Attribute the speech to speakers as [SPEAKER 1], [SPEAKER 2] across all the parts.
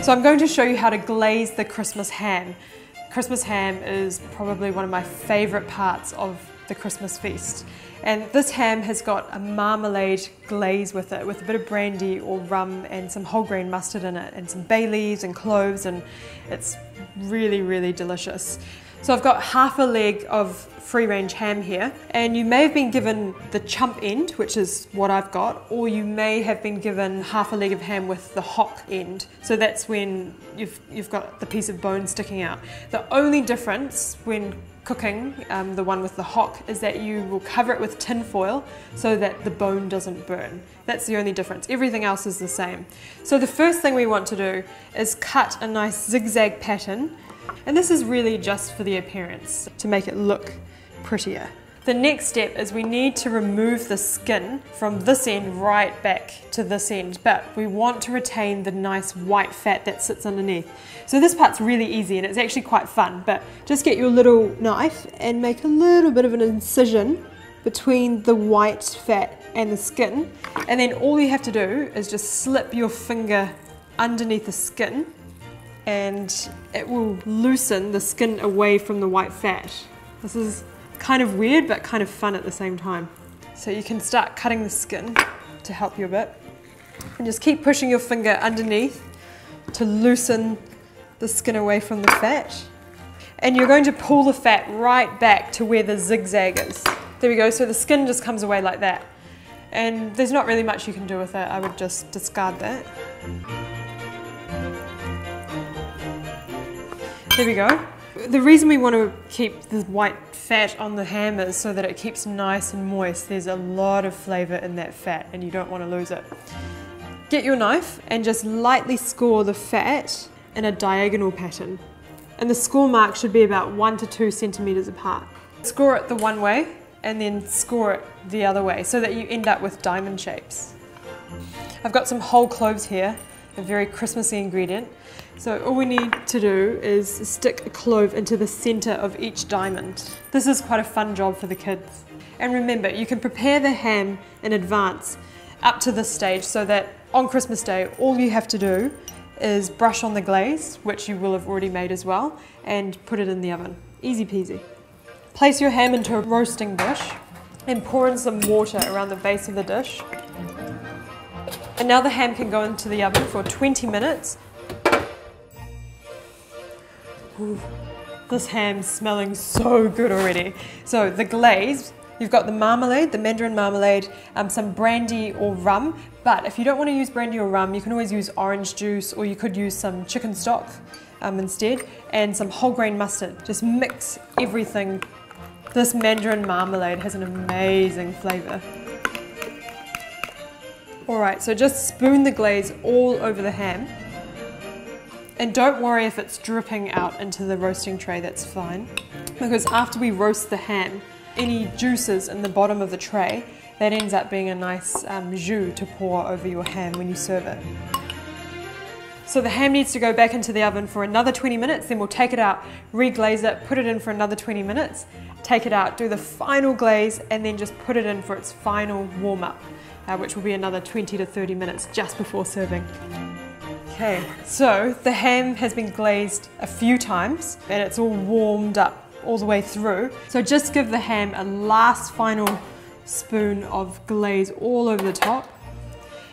[SPEAKER 1] So I'm going to show you how to glaze the Christmas ham. Christmas ham is probably one of my favourite parts of the Christmas feast. And this ham has got a marmalade glaze with it, with a bit of brandy or rum and some whole grain mustard in it, and some bay leaves and cloves, and it's really, really delicious. So I've got half a leg of free range ham here, and you may have been given the chump end, which is what I've got, or you may have been given half a leg of ham with the hock end. So that's when you've got the piece of bone sticking out. The only difference when cooking the one with the hock is that you will cover it with tin foil so that the bone doesn't burn. That's the only difference. Everything else is the same. So the first thing we want to do is cut a nice zigzag pattern, and this is really just for the appearance, to make it look prettier. The next step is we need to remove the skin from this end right back to this end, but we want to retain the nice white fat that sits underneath. So this part's really easy and it's actually quite fun, but just get your little knife and make a little bit of an incision between the white fat and the skin, and then all you have to do is just slip your finger underneath the skin and it will loosen the skin away from the white fat. This is kind of weird but kind of fun at the same time. So you can start cutting the skin to help you a bit, and just keep pushing your finger underneath to loosen the skin away from the fat, and you're going to pull the fat right back to where the zigzag is. There we go, so the skin just comes away like that, and there's not really much you can do with it. I would just discard that. There we go. The reason we want to keep the white fat on the ham is so that it keeps nice and moist. There's a lot of flavour in that fat and you don't want to lose it. Get your knife and just lightly score the fat in a diagonal pattern. And the score mark should be about 1 to 2 centimetres apart. Score it the one way and then score it the other way so that you end up with diamond shapes. I've got some whole cloves here, a very Christmassy ingredient. So all we need to do is stick a clove into the centre of each diamond. This is quite a fun job for the kids. And remember, you can prepare the ham in advance up to this stage so that on Christmas Day all you have to do is brush on the glaze, which you will have already made as well, and put it in the oven. Easy peasy. Place your ham into a roasting dish and pour in some water around the base of the dish. And now the ham can go into the oven for 20 minutes. Ooh, this ham's smelling so good already. So the glaze, you've got the marmalade, the mandarin marmalade, some brandy or rum, but if you don't want to use brandy or rum, you can always use orange juice, or you could use some chicken stock instead, and some whole grain mustard. Just mix everything. This mandarin marmalade has an amazing flavour. Alright, so just spoon the glaze all over the ham. And don't worry if it's dripping out into the roasting tray, that's fine. Because after we roast the ham, any juices in the bottom of the tray, that ends up being a nice jus to pour over your ham when you serve it. So the ham needs to go back into the oven for another 20 minutes, then we'll take it out, re-glaze it, put it in for another 20 minutes, take it out, do the final glaze, and then just put it in for its final warm-up, which will be another 20 to 30 minutes just before serving. Okay, so the ham has been glazed a few times and it's all warmed up all the way through. So just give the ham a last final spoon of glaze all over the top.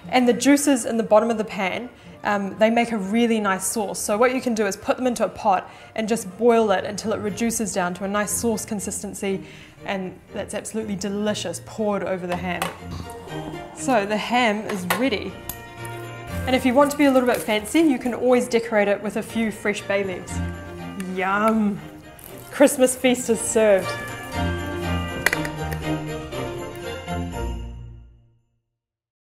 [SPEAKER 1] And the juices in the bottom of the pan, they make a really nice sauce. So what you can do is put them into a pot and just boil it until it reduces down to a nice sauce consistency, and that's absolutely delicious poured over the ham. So the ham is ready. And if you want to be a little bit fancy, you can always decorate it with a few fresh bay leaves. Yum! Christmas feast is served.